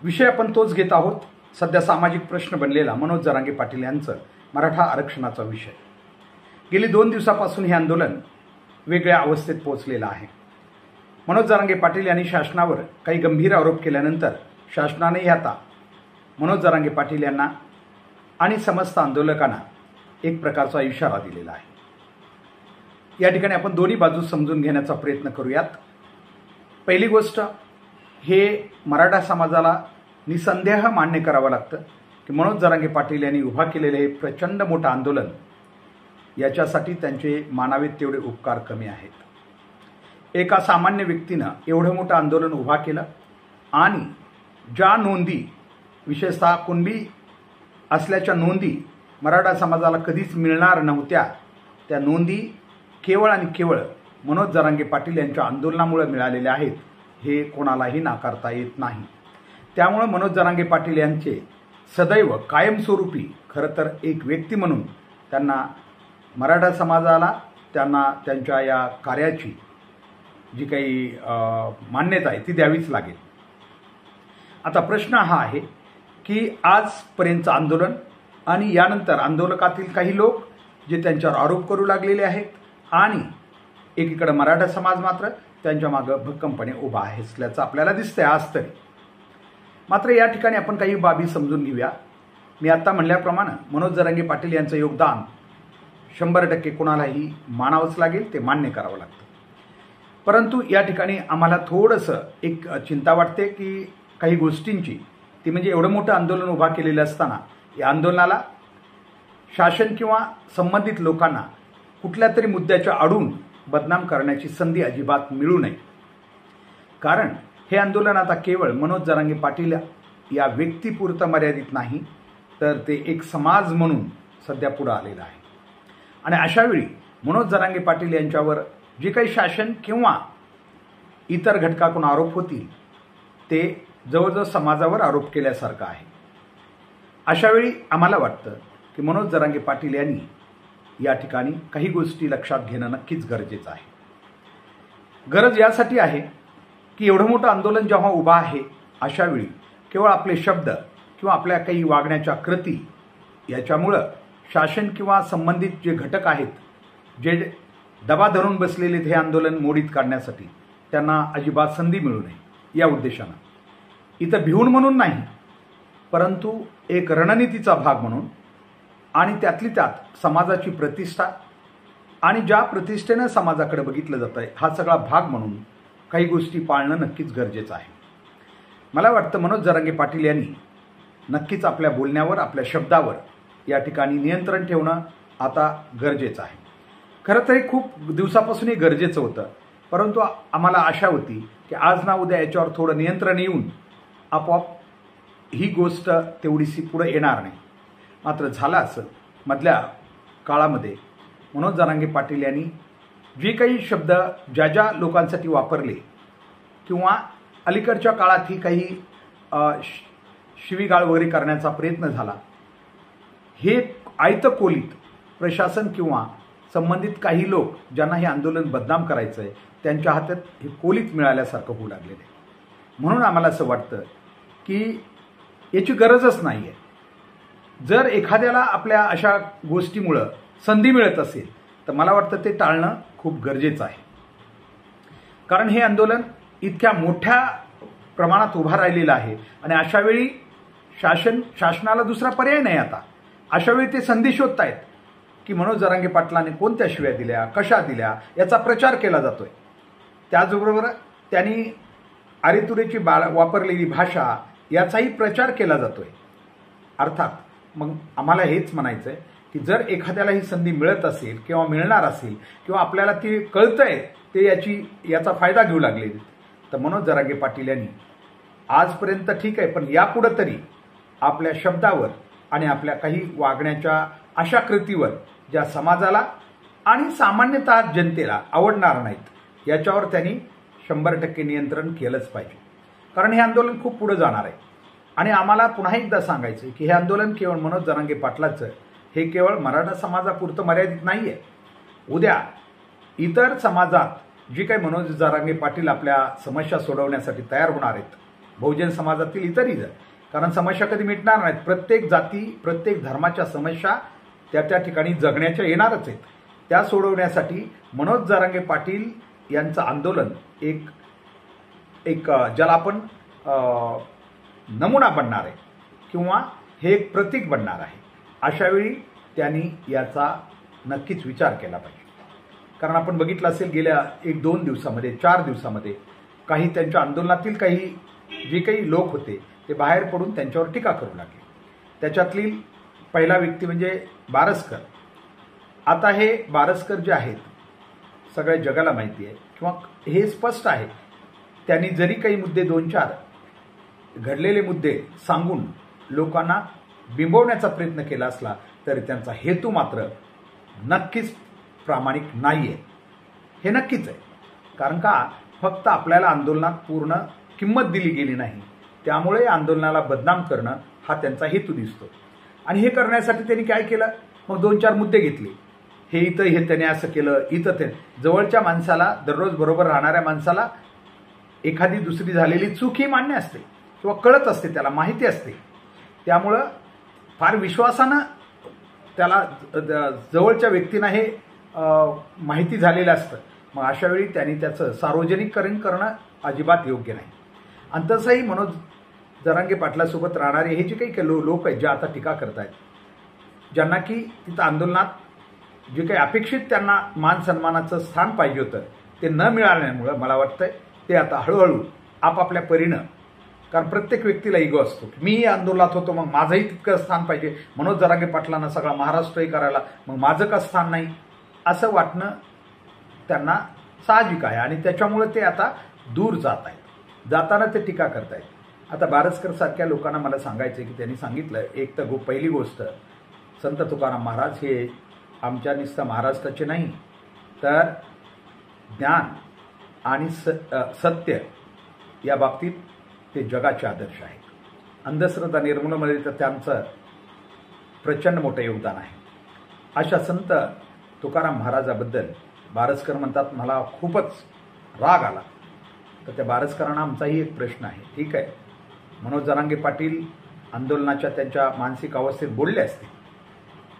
विषय आपण तोच घेत आहोत, सध्या सामाजिक प्रश्न बनलेला मनोज जरांगे पाटील यांचं मराठा आरक्षणाचा विषय। गेली 2 दिवसापासून हे आंदोलन वेगळ्या अवस्थेत पोहोचलेलं आहे। मनोज जरांगे पाटील यांनी शासनावर काही गंभीर आरोप केल्यानंतर शासनाने आता मनोज जरांगे पाटील यांना आणि समस्त आंदोलकांना एक प्रकारचा इशारा दिलेला आहे। या ठिकाणी आपण दोन्ही बाजू समजून घेण्याचा प्रयत्न करूयात। पहिली गोष्ट, हे मराठा समाजाला निसंदेह मान्य करावं लागतं की मनोज जरांगे पाटील यांनी उभा केलेले हे प्रचंड मोठं आंदोलन, याच्यासाठी त्यांचे मानावेत तेवढे उपकार कमी आहेत। एका सामान्य व्यक्तीनं एवढं मोठं आंदोलन उभा केलं आणि ज्या नोंदी, विशेषतः कुणबी असल्याच्या नोंदी मराठा समाजाला कधीच मिळणार नव्हत्या, त्या नोंदी केवळ आणि केवळ मनोज जरांगे पाटील यांच्या आंदोलनामुळे मिळालेले आहेत, हे कोणालाही नाकारता येत नाही। त्यामुळे मनोज जरांगे पाटील यांचे सदैव कायमस्वरूपी खरं तर एक व्यक्ती म्हणून त्यांना, मराठा समाजाला त्यांना त्यांच्या या कार्याची जी काही मान्यता आहे ती द्यावीच लागेल। आता प्रश्न हा आहे की आजपर्यंतचं आंदोलन आणि यानंतर आंदोलकातील काही लोक जे त्यांच्यावर आरोप करू लागलेले आहेत आणि एकीकडे मराठा समाज मात्र त्यांच्या मागं भक्कमपणे उभा आहे असल्याचं आपल्याला दिसतंय आज तरी। मात्र या ठिकाणी आपण काही बाबी समजून घेऊया। मी आता म्हणल्याप्रमाणे मनोज जरांगे पाटील यांचं योगदान 100% कोणालाही मानावंच लागेल, ते मान्य करावं लागतं। परंतु या ठिकाणी आम्हाला थोडंसं एक चिंता वाटते की काही गोष्टींची, ती म्हणजे एवढं मोठं आंदोलन उभा केलेलं असताना या आंदोलनाला शासन किंवा संबंधित लोकांना कुठल्या तरी मुद्द्याच्या आडून बदनाम करण्याची संधी अजिबात मिळू नये। कारण हे आंदोलन आता केवळ मनोज जरांगे पाटील या व्यक्तीपुरतं मर्यादित नाही, तर ते एक समाज म्हणून सध्या पुढे आलेलं आहे। आणि अशावेळी मनोज जरांगे पाटील यांच्यावर जे काही शासन किंवा इतर घटकाकडून आरोप होतील ते जवळजवळ समाजावर आरोप केल्यासारखं आहे। अशावेळी आम्हाला वाटतं की मनोज जरांगे पाटील यांनी या ठिकाणी काही गोष्टी लक्षात घेणं नक्कीच गरजेचं आहे। गरज यासाठी आहे की एवढं मोठं आंदोलन जेव्हा उभा आहे, अशावेळी केवळ आपले शब्द किंवा आपल्या काही वागण्याच्या कृती याच्यामुळं शासन किंवा संबंधित जे घटक आहेत, जे दबा धरून बसलेले हे आंदोलन मोडीत काढण्यासाठी, त्यांना अजिबात संधी मिळू नये या उद्देशानं। इथं भिवून म्हणून नाही, परंतु एक रणनीतीचा भाग म्हणून आणि त्यातली त्यात समाजाची प्रतिष्ठा आणि ज्या प्रतिष्ठेनं समाजाकडे बघितलं जातं आहे, हा सगळा भाग म्हणून काही गोष्टी पाळणं नक्कीच गरजेचं आहे। मला वाटतं मनोज जरांगे पाटील यांनी नक्कीच आपल्या बोलण्यावर, आपल्या शब्दावर या ठिकाणी नियंत्रण ठेवणं आता गरजेचं आहे। खरं तर हे खूप दिवसापासूनही गरजेचं होतं, परंतु आम्हाला आशा होती की आज ना उद्या याच्यावर थोडं नियंत्रण येऊन आपोआप ही गोष्ट तेवढीशी पुढे येणार नाही। मात्र झालं असं, मधल्या काळामध्ये मनोज जरांगे पाटील यांनी जे काही शब्द ज्या ज्या लोकांसाठी वापरले किंवा अलीकडच्या काळातही काही शिवीगाळ वगैरे करण्याचा प्रयत्न झाला, हे आयतं कोलीत प्रशासन किंवा संबंधित काही लोक ज्यांना हे आंदोलन बदनाम करायचं आहे, त्यांच्या हातात हे कोलीत मिळाल्यासारखं होऊ लागलेलं आहे। म्हणून आम्हाला असं वाटतं की याची गरजच नाही आहे। जर एखाद्याला आपल्या अशा गोष्टीमुळं संधी मिळत असेल तर मला वाटतं ते टाळणं खूप गरजेचं आहे। कारण हे आंदोलन इतक्या मोठ्या प्रमाणात उभा राहिलेलं आहे आणि अशावेळी शासनाला दुसरा पर्याय नाही। आता अशावेळी ते संधी शोधतायत की मनोज जरांगे पाटलाने कोणत्या शिव्या दिल्या, कशा दिल्या, याचा प्रचार केला जातोय। त्याचबरोबर त्यांनी आरेतुरेची वापरलेली भाषा याचाही प्रचार केला जातोय। अर्थात मग आम्हाला हेच म्हणायचं आहे की जर एखाद्याला ही संधी मिळत असेल किंवा मिळणार असेल किंवा आपल्याला ती कळतंय ते याचा फायदा घेऊ लागले, तर मनोज जरांगे पाटील यांनी आजपर्यंत ठीक आहे, पण यापुढे तरी आपल्या शब्दावर आणि आपल्या काही वागण्याच्या अशा कृतीवर ज्या समाजाला आणि सामान्यतः जनतेला आवडणार नाहीत, याच्यावर त्यांनी 100% नियंत्रण केलंच पाहिजे। कारण हे आंदोलन खूप पुढे जाणार आहे आणि आम्हाला पुन्हा एकदा सांगायचं आहे की हे आंदोलन केवळ मनोज जरांगे पाटलाचं, हे केवळ मराठा समाजापुरतं मर्यादित नाही आहे। उद्या इतर समाजात जी काही मनोज जरांगे पाटील आपल्या समस्या सोडवण्यासाठी तयार होणार आहेत, बहुजन समाजातील इतरही जण, कारण समस्या कधी मिटणार नाहीत. प्रत्येक जाती प्रत्येक धर्माच्या समस्या त्या ठिकाणी जगण्याच्या येणारच आहेत. त्या सोडवण्यासाठी मनोज जरांगे पाटील यांचं आंदोलन एक ज्याला आपण नमुना बनणार आहे किंवा हे एक प्रतीक बनणार आहे. अशावेळी त्यांनी याचा नक्कीच विचार केला पाहिजे. कारण आपण बघितलं असेल गेल्या 1-2 दिवसामध्ये 4 दिवसामध्ये काही त्यांच्या आंदोलनातील काही जे काही लोक होते ते बाहेर पडून त्यांच्यावर टीका करू लागले. त्याच्यातली पहिला व्यक्ती म्हणजे बारस्कर. आता हे बारस्कर जे आहेत सगळ्या जगाला माहिती आहे किंवा हे स्पष्ट आहे, त्यांनी जरी काही मुद्दे 2-4 घडलेले मुद्दे सांगून लोकांना बिंबवण्याचा प्रयत्न केला असला तरी त्यांचा हेतू मात्र नक्कीच प्रामाणिक नाही आहे. हे नक्कीच आहे. कारण का फक्त आपल्याला आंदोलनात पूर्ण किंमत दिली गेली नाही, त्यामुळे आंदोलनाला बदनाम करणं हा त्यांचा हेतू दिसतो. आणि हे करण्यासाठी त्यांनी काय केलं, मग 2-4 मुद्दे घेतले. हे त्याने असं केलं, इथं ते जवळच्या माणसाला, दररोज बरोबर राहणाऱ्या माणसाला एखादी दुसरी झालेली चूक ही मान्य असते किंवा कळत असते, त्याला माहिती असते. त्यामुळं फार विश्वासानं त्याला जवळच्या व्यक्तींना हे माहिती झालेलं असतं. मग अशावेळी त्यांनी त्याचं सार्वजनिकरण करणं अजिबात योग्य नाही. आणि तसंही मनोज जरांगे पाटलासोबत राहणारे हे जे काही लोक आहेत जे आता टीका करत आहेत, ज्यांना की तिथं आंदोलनात जे काही अपेक्षित त्यांना मान सन्मानाचं स्थान पाहिजे होतं ते न मिळाल्यामुळं मला वाटतंय ते आता हळूहळू आपापल्या परीनं, कारण प्रत्येक व्यक्तीला इगो असतो की मी आंदोलनात होतो मग माझंही तितकं स्थान पाहिजे, मनोज जरांगे पाटलांना सगळा महाराष्ट्रही करायला मग माझं का स्थान नाही, असं वाटणं त्यांना साहजिक आहे. आणि त्याच्यामुळे ते आता दूर जात आहेत. जाताना ते टीका करतायत. आता बारस्कर सारख्या लोकांना मला सांगायचं की त्यांनी सांगितलं, एक तर पहिली गोष्ट, संत तुकाराम महाराज हे आमच्या नुसतं महाराष्ट्राचे नाही तर ज्ञान आणि सत्य या बाबतीत ते जगाचे आदर्श आहेत. अंधश्रद्धा निर्मूलनामध्ये तर त्यांचं प्रचंड मोठं योगदान आहे. अशा संत तुकाराम महाराजाबद्दल बारस्कर म्हणतात, मला खूपच राग आला. तर त्या बारस्करांना आमचाही एक प्रश्न आहे. ठीक आहे, मनोज जरांगे पाटील आंदोलनाच्या त्यांच्या मानसिक अवस्थेत बोलले असते,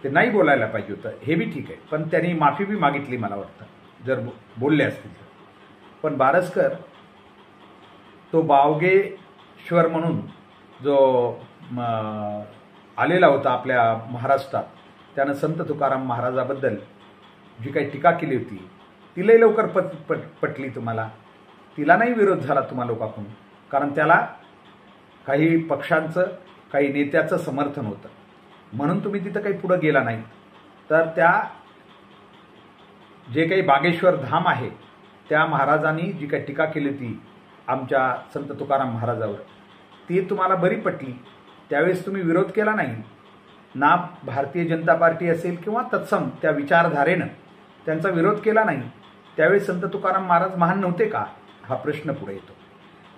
ते नाही बोलायला पाहिजे होतं, हे बी ठीक आहे, पण त्यांनी माफी बी मागितली मला वाटतं जर बोलले असतील. पण बारस्कर तो बावगेश्वर म्हणून जो आलेला होता आपल्या महाराष्ट्रात, त्यानं संत तुकाराम महाराजाबद्दल जी काही टीका केली होती तिलाही लवकर पटली तुम्हाला, तिला नाही विरोध झाला तुम्हा लोकांकडून, कारण त्याला काही पक्षांचं काही नेत्याचं समर्थन होतं म्हणून तुम्ही तिथं काही पुढं गेला नाही. तर त्या जे काही बागेश्वर धाम आहे त्या महाराजांनी जी काही टीका केली होती आमच्या संत तुकाराम महाराजावर, ती तुम्हाला बरी पटली. त्यावेळेस तुम्ही विरोध केला नाही ना, भारतीय जनता पार्टी असेल किंवा तत्सम त्या विचारधारेनं त्यांचा विरोध केला नाही. त्यावेळेस संत तुकाराम महाराज महान नव्हते का, हा प्रश्न पुढे येतो.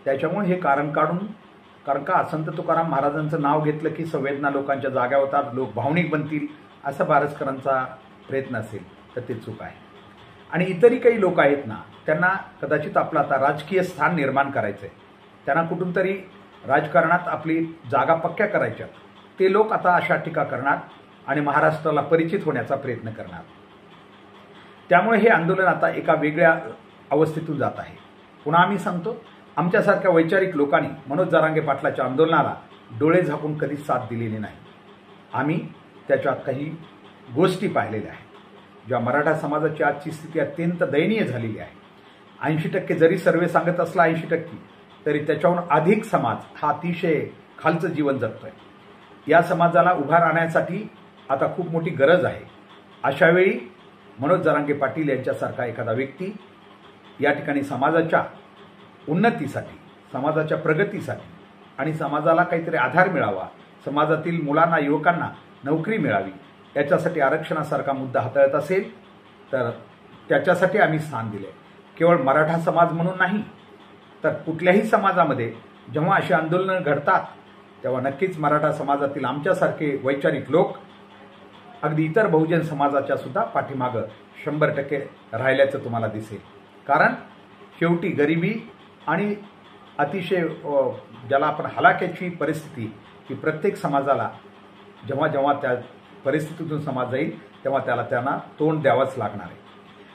त्याच्यामुळे हे कारण काढून, कारण का संत तुकाराम महाराजांचं नाव घेतलं की संवेदना लोकांच्या जाग्या होतात, लोक भावनिक बनतील, असा बारस्करांचा प्रयत्न असेल तर ते चूक आहे. आणि इतरही काही लोक आहेत ना, त्यांना कदाचित आपलं आता राजकीय स्थान निर्माण करायचं आहे, त्यांना कुठून तरी राजकारणात आपली जागा पक्क्या करायच्या, ते लोक आता अशा टीका करणार आणि महाराष्ट्राला परिचित होण्याचा प्रयत्न करणार. त्यामुळे हे आंदोलन आता एका वेगळ्या अवस्थेतून जात आहे. पुन्हा आम्ही सांगतो, आमच्यासारख्या वैचारिक लोकांनी मनोज जरांगे पाटलाच्या आंदोलनाला डोळे झाकून कधीच साथ दिलेली नाही. आम्ही त्याच्यात काही गोष्टी पाहिलेल्या आहेत ज्या मराठा समाजाची आजची स्थिती अत्यंत दयनीय झालेली आहे. 80% जरी सर्वे सांगत असला 80%, तरी त्याच्याहून अधिक समाज हा अतिशय खालचं जीवन जगतोय. या समाजाला उभा राहण्यासाठी आता खूप मोठी गरज आहे. अशावेळी मनोज जरांगे पाटील यांच्यासारखा एखादा व्यक्ती या ठिकाणी समाजाच्या उन्नतीसाठी, समाजाच्या प्रगतीसाठी आणि समाजाला काहीतरी आधार मिळावा, समाजातील मुलांना युवकांना नोकरी मिळावी, याच्यासाठी आरक्षणासारखा मुद्दा हाताळत असेल तर त्याच्यासाठी आम्ही स्थान दिले. केवळ मराठा समाज म्हणून नाही तर कुठल्याही समाजामध्ये जेव्हा अशी आंदोलनं घडतात तेव्हा नक्कीच मराठा समाजातील आमच्यासारखे वैचारिक लोक अगदी इतर बहुजन समाजाच्या सुद्धा पाठीमागं 100% राहिल्याचं तुम्हाला दिसेल. कारण शेवटी गरिबी आणि अतिशय ज्याला आपण हलाखीची परिस्थिती की प्रत्येक समाजाला जेव्हा जेव्हा त्या परिस्थितीतून समाज जाईल तेव्हा त्यांना तोंड द्यावंच लागणार आहे.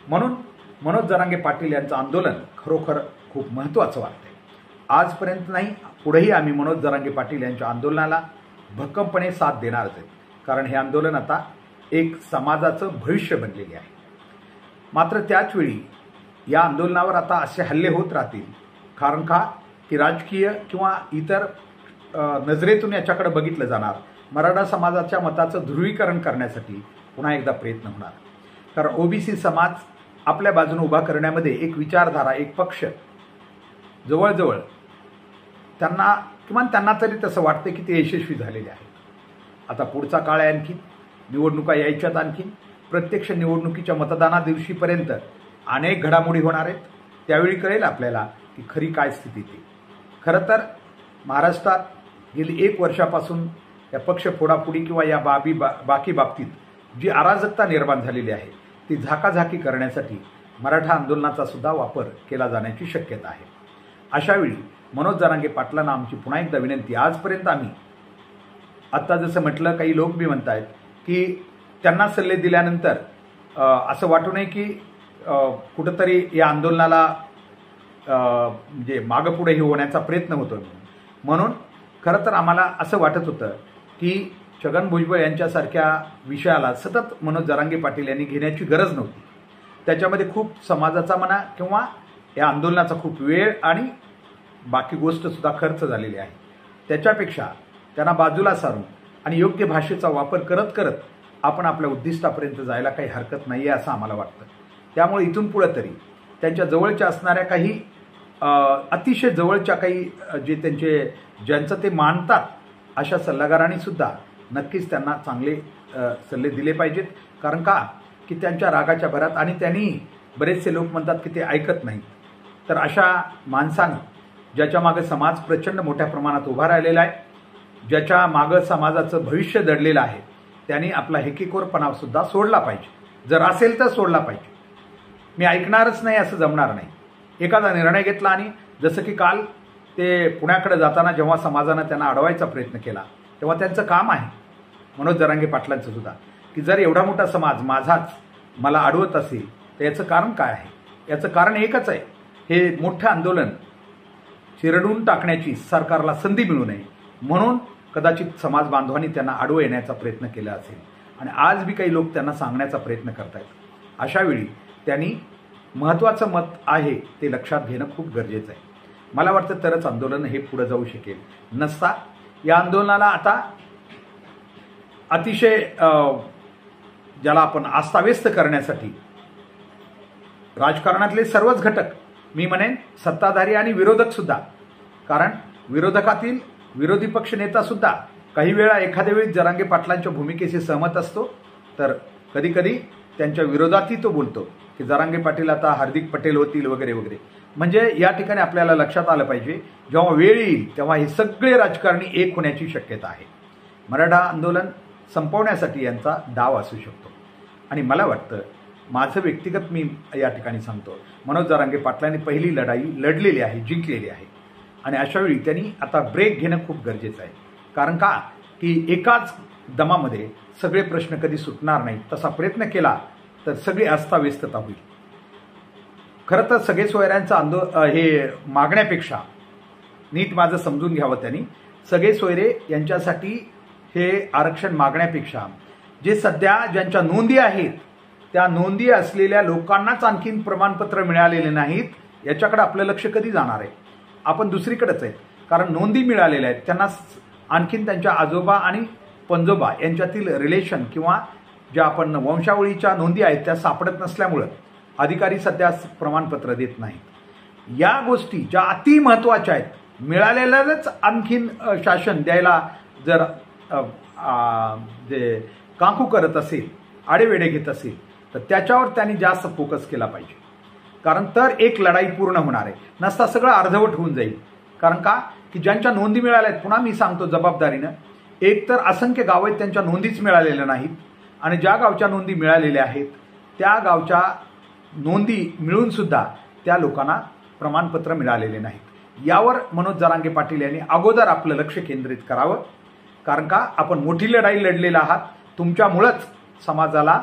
म्हणून मनोज जरांगे पाटील यांचं आंदोलन खरोखर खूप महत्त्वाचं वाटतंय. आजपर्यंत नाही, पुढेही आम्ही मनोज जरांगे पाटील यांच्या आंदोलनाला भक्कमपणे साथ देणारच आहे. कारण हे आंदोलन आता एक समाजाचं भविष्य बनलेले आहे. मात्र त्याचवेळी या आंदोलनावर आता असे हल्ले होत राहतील. कारण का की राजकीय किंवा इतर नजरेतून याच्याकडे बघितलं जाणार. मराठा समाजाच्या मताचं ध्रुवीकरण करण्यासाठी पुन्हा एकदा प्रयत्न होणार. कारण ओबीसी समाज आपल्या बाजूने उभा करण्यामध्ये एक विचारधारा, एक पक्ष जवळजवळ त्यांना तरी तसं वाटतं की ते यशस्वी झालेले आहे. आता पुढचा काळ आहे, आणखी निवडणुका यायच्यात, आणखी प्रत्यक्ष निवडणुकीच्या मतदाना दिवशीपर्यंत अनेक घडामोडी होणार आहेत. त्यावेळी कळेल आपल्याला की खरी काय स्थिती ती. खरं तर महाराष्ट्रात गेली 1 वर्षापासून या पक्ष फोडाफोडी किंवा या बाकी बाबतीत जी अराजकता निर्माण झालेली आहे ती झाकाझाकी करण्यासाठी मराठा आंदोलनाचा सुद्धा वापर केला जाण्याची शक्यता आहे. अशावेळी मनोज जरांगे पाटलांना आमची पुन्हा एकदा विनंती. आजपर्यंत आम्ही आत्ता जसं म्हटलं, काही लोक बी म्हणत आहेत की त्यांना सल्ले दिल्यानंतर असं वाटू नये की कुठंतरी या आंदोलनाला म्हणजे मागं पुढे हे होण्याचा प्रयत्न होतो. म्हणून खरं तर आम्हाला असं वाटत होतं की छगन भुजबळ यांच्यासारख्या विषयाला सतत मनोज जरांगे पाटील यांनी घेण्याची गरज नव्हती. त्याच्यामध्ये खूप समाजाचा म्हणा किंवा या आंदोलनाचा खूप वेळ आणि बाकी गोष्टसुद्धा खर्च झालेली आहे. त्याच्यापेक्षा त्यांना बाजूला सारून आणि योग्य भाषेचा वापर करत करत आपण आपल्या उद्दिष्टापर्यंत जायला काही हरकत नाही आहे असं आम्हाला वाटतं. त्यामुळे इथून पुढे तरी त्यांच्या जवळच्या असणाऱ्या काही अतिशय जवळच्या काही ज्यांचं ते मानतात अशा सल्लागारांनी सुद्धा नक्कीच त्यांना चांगले सल्ले दिले पाहिजेत. कारण का की त्यांच्या रागाच्या भरात आणि त्यांनी बरेचसे लोक म्हणतात की ते ऐकत नाहीत. तर अशा माणसानं ज्याच्या मागे समाज प्रचंड मोठ्या प्रमाणात उभा राहिलेला आहे, ज्याच्या मागं समाजाचं भविष्य दडलेलं आहे, त्यांनी आपला हेकेखोरपणा सुद्धा सोडला पाहिजे. जर असेल तर सोडला पाहिजे. मी ऐकणारच नाही असं जमणार नाही. एखादा निर्णय घेतला आणि जसं की काल ते पुण्याकडे जाताना जेव्हा समाजानं त्यांना अडवायचा प्रयत्न केला तेव्हा त्यांचं काम आहे मनोज जरांगे पाटलांचं सुद्धा की जर एवढा मोठा समाज माझाच मला अडवत असेल तर याचं कारण काय आहे? याचं कारण एकच आहे, हे मोठं आंदोलन चिरडून टाकण्याची सरकारला संधी मिळू नये म्हणून कदाचित समाज बांधवांनी त्यांना आडवं येण्याचा प्रयत्न केला असेल आणि आज बी काही लोक त्यांना सांगण्याचा प्रयत्न करत आहेत. अशावेळी त्यांनी महत्त्वाचं मत आहे ते लक्षात घेणं खूप गरजेचं आहे. मला वाटतं तरच आंदोलन हे पुढे जाऊ शकेल. नसता या आंदोलनाला आता अतिशय ज्याला आपण अस्ताव्यस्त करण्यासाठी राजकारणातले सर्वच घटक, मी म्हणेन सत्ताधारी आणि विरोधक सुद्धा, कारण विरोधकातील विरोधी पक्ष नेता सुद्धा काही वेळा एखाद्या वेळी जरांगे पाटलांच्या भूमिकेशी सहमत असतो तर कधी कधी त्यांच्या विरोधातही तो बोलतो की जरांगे पाटील आता हार्दिक पटेल होतील वगैरे वगैरे. म्हणजे या ठिकाणी आपल्याला लक्षात आलं पाहिजे जेव्हा वेळ येईल तेव्हा हे सगळे राजकारणी एक होण्याची शक्यता आहे. मराठा आंदोलन संपवण्यासाठी यांचा डाव असू शकतो आणि मला वाटतं माझं व्यक्तिगत मी या ठिकाणी सांगतो मनोज जरांगे पाटलांनी पहिली लढाई लढलेली आहे, जिंकलेली आहे आणि अशावेळी त्यांनी आता ब्रेक घेणं खूप गरजेचं आहे. कारण का की एकाच दमामध्ये सगळे प्रश्न कधी सुटणार नाहीत. तसा प्रयत्न केला तर सगळी अस्ताव्यस्तता होईल. खरं तर सगळे सोयऱ्यांचं हे मागण्यापेक्षा नीट माझं समजून घ्यावं त्यांनी. सगळे सोयरे यांच्यासाठी हे आरक्षण मागण्यापेक्षा जे सध्या ज्यांच्या नोंदी आहेत त्या नोंदी असलेल्या लोकांनाच आणखीन प्रमाणपत्र मिळालेले नाहीत याच्याकडे आपलं लक्ष कधी जाणार आहे? आपण दुसरीकडेच आहे. कारण नोंदी मिळालेल्या आहेत त्यांना आणखीन त्यांच्या आजोबा आणि पंजोबा यांच्यातील रिलेशन किंवा ज्या आपण वंशावळीच्या नोंदी आहेत त्या सापडत नसल्यामुळं अधिकारी सध्या प्रमाणपत्र देत नाहीत. या गोष्टी ज्या अति महत्त्वाच्या आहेत मिळालेल्याच आणखीन शासन द्यायला जर जे कांकू करत असेल, आडेवेडे घेत असेल तर त्याच्यावर त्यांनी जास्त फोकस केला पाहिजे. कारण तर एक लढाई पूर्ण होणार आहे. नसता सगळं अर्धवट होऊन जाईल. कारण का की ज्यांच्या नोंदी मिळाल्या आहेत, पुन्हा मी सांगतो जबाबदारीनं, एक तर असंख्य गावं आहेत त्यांच्या नोंदीच मिळालेल्या नाहीत आणि ज्या गावच्या नोंदी मिळालेल्या आहेत त्या गावच्या नोंदी मिळून सुद्धा त्या लोकांना प्रमाणपत्र मिळालेले नाहीत. यावर मनोज जरांगे पाटील यांनी अगोदर आपलं लक्ष केंद्रित करावं. कारण का आपण मोठी लढाई लढलेला आहात. तुमच्यामुळंच समाजाला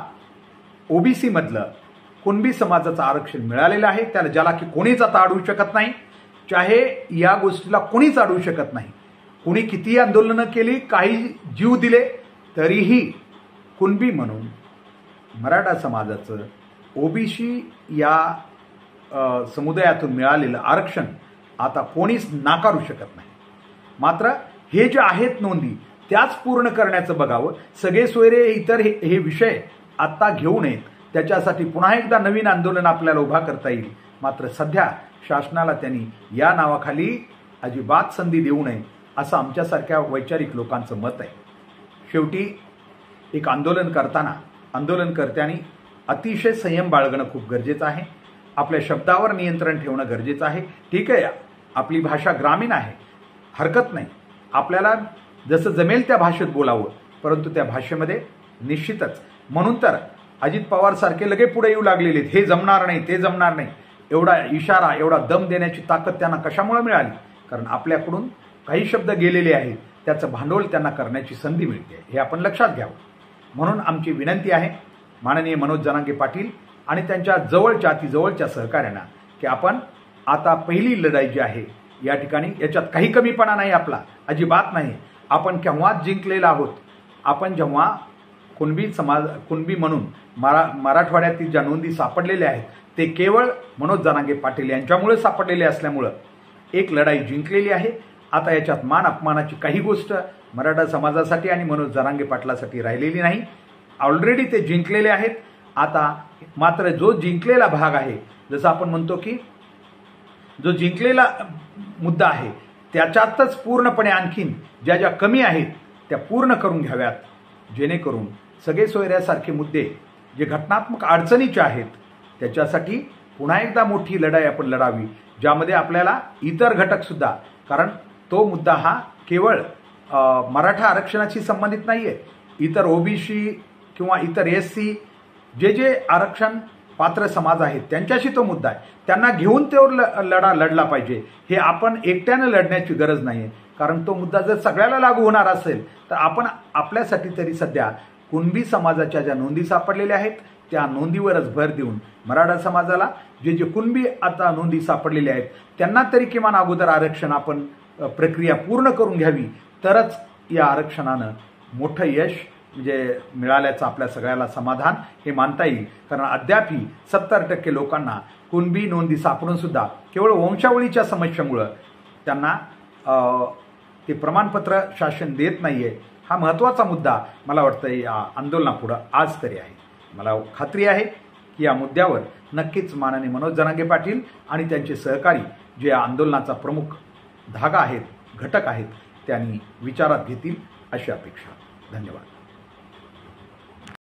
ओबीसी मधलं कुणबी समाजाचं आरक्षण मिळालेलं आहे. त्याला ज्याला की कोणीच आता अडवू शकत नाही. चाहे या गोष्टीला कोणीच अडवू शकत नाही. कोणी कितीही आंदोलनं केली, काही जीव दिले, तरीही कुणबी म्हणून मराठा समाजाचं ओबीसी या समुदायातून मिळालेलं आरक्षण आता कोणीच नाकारू शकत नाही. मात्र हे जे आहेत नोंदी त्याच पूर्ण करण्याचं बघावं. सगळे सोयरे इतर हे विषय आत्ता घेऊ नयेत. त्याच्यासाठी पुन्हा एकदा नवीन आंदोलन आपल्याला उभा करता येईल. मात्र सध्या शासनाला त्यांनी या नावाखाली अजिबात संधी देऊ नये असं आमच्यासारख्या वैचारिक लोकांचं मत आहे. शेवटी एक आंदोलन करताना आंदोलनकर्त्यांनी अतिशय संयम बाळगणं खूप गरजेचं आहे. आपल्या शब्दावर नियंत्रण ठेवणं गरजेचं आहे. ठीक आहे, आपली भाषा ग्रामीण आहे, हरकत नाही. आपल्याला जसं जमेल त्या भाषेत बोलावं, परंतु त्या भाषेमध्ये निश्चितच. म्हणून तर अजित पवार सारखे लगे पुढे येऊ लागलेले, हे जमणार नाही, ते जमणार नाही. एवढा इशारा, एवढा दम देण्याची ताकद त्यांना कशामुळे मिळाली? कारण आपल्याकडून काही शब्द गेलेले आहेत, त्याचं भांडवल त्यांना करण्याची संधी मिळते, हे आपण लक्षात घ्यावं. म्हणून आमची विनंती आहे माननीय मनोज जरांगे पाटील आणि त्यांच्या जवळच्या अतिजवळच्या सहकाऱ्यांना की आपण आता पहिली लढाई जी आहे या ठिकाणी, याच्यात काही कमीपणा नाही आपला, अजिबात नाही. आपण केव्हाच जिंकलेला आहोत. आपण जेव्हा कुणबी म्हणून मराठवाड्यातील ज्या नोंदी सापडलेल्या आहेत ते केवळ मनोज जरांगे पाटील यांच्यामुळे सापडलेले असल्यामुळं एक लढाई जिंकलेली आहे. आता याच्यात मान अपमानाची काही गोष्ट मराठा समाजासाठी आणि मनोज जरांगे पाटलासाठी राहिलेली नाही. ऑलरेडी ते जिंकलेले आहेत. आता मात्र जो जिंकलेला भाग आहे, जसं आपण म्हणतो की जो जिंकलेला मुद्दा आहे त्याच्यातच पूर्णपणे आणखीन ज्या ज्या कमी आहेत त्या पूर्ण करून घ्याव्यात, जेणेकरून सगळे सोयऱ्यासारखे मुद्दे जे घटनात्मक अडचणीचे आहेत त्याच्यासाठी पुन्हा एकदा मोठी लढाई आपण लढावी, ज्यामध्ये आपल्याला इतर घटकसुद्धा, कारण तो मुद्दा हा केवळ मराठा आरक्षणाशी संबंधित नाही आहे. इतर ओबीसी किंवा इतर एससी जे आरक्षण पात्र समाज आहेत त्यांच्याशी तो मुद्दा आहे. त्यांना घेऊन तो लढा लढला पाहिजे. हे आपण एकट्यानं लढण्याची गरज नाही आहे. कारण तो मुद्दा जर सगळ्याला लागू होणार असेल तर आपण आपल्यासाठी तरी सध्या कुणबी समाजाच्या ज्या नोंदी सापडलेल्या आहेत त्या नोंदीवरच भर देऊन मराठा समाजाला जे कुणबी आता नोंदी सापडलेल्या आहेत त्यांना तरी किमान अगोदर आरक्षण आपण प्रक्रिया पूर्ण करून घ्यावी, तरच या आरक्षणानं मोठं यश म्हणजे मिळाल्याचं आपल्या सगळ्याला समाधान हे मानता येईल. कारण अद्यापही 70% लोकांना कुणबी नोंदी सापडून सुद्धा केवळ वंशावळीच्या समस्येमुळं त्यांना ते प्रमाणपत्र शासन देत नाहीये. हा महत्त्वाचा मुद्दा मला वाटतं या आंदोलनापुढं आज तरी आहे. मला खात्री आहे की या मुद्द्यावर नक्कीच माननीय मनोज जरांगे पाटील आणि त्यांचे सहकारी जे या आंदोलनाचा प्रमुख धागा आहेत, घटक आहेत, त्यांनी विचारात घेतील अशी अपेक्षा. धन्यवाद.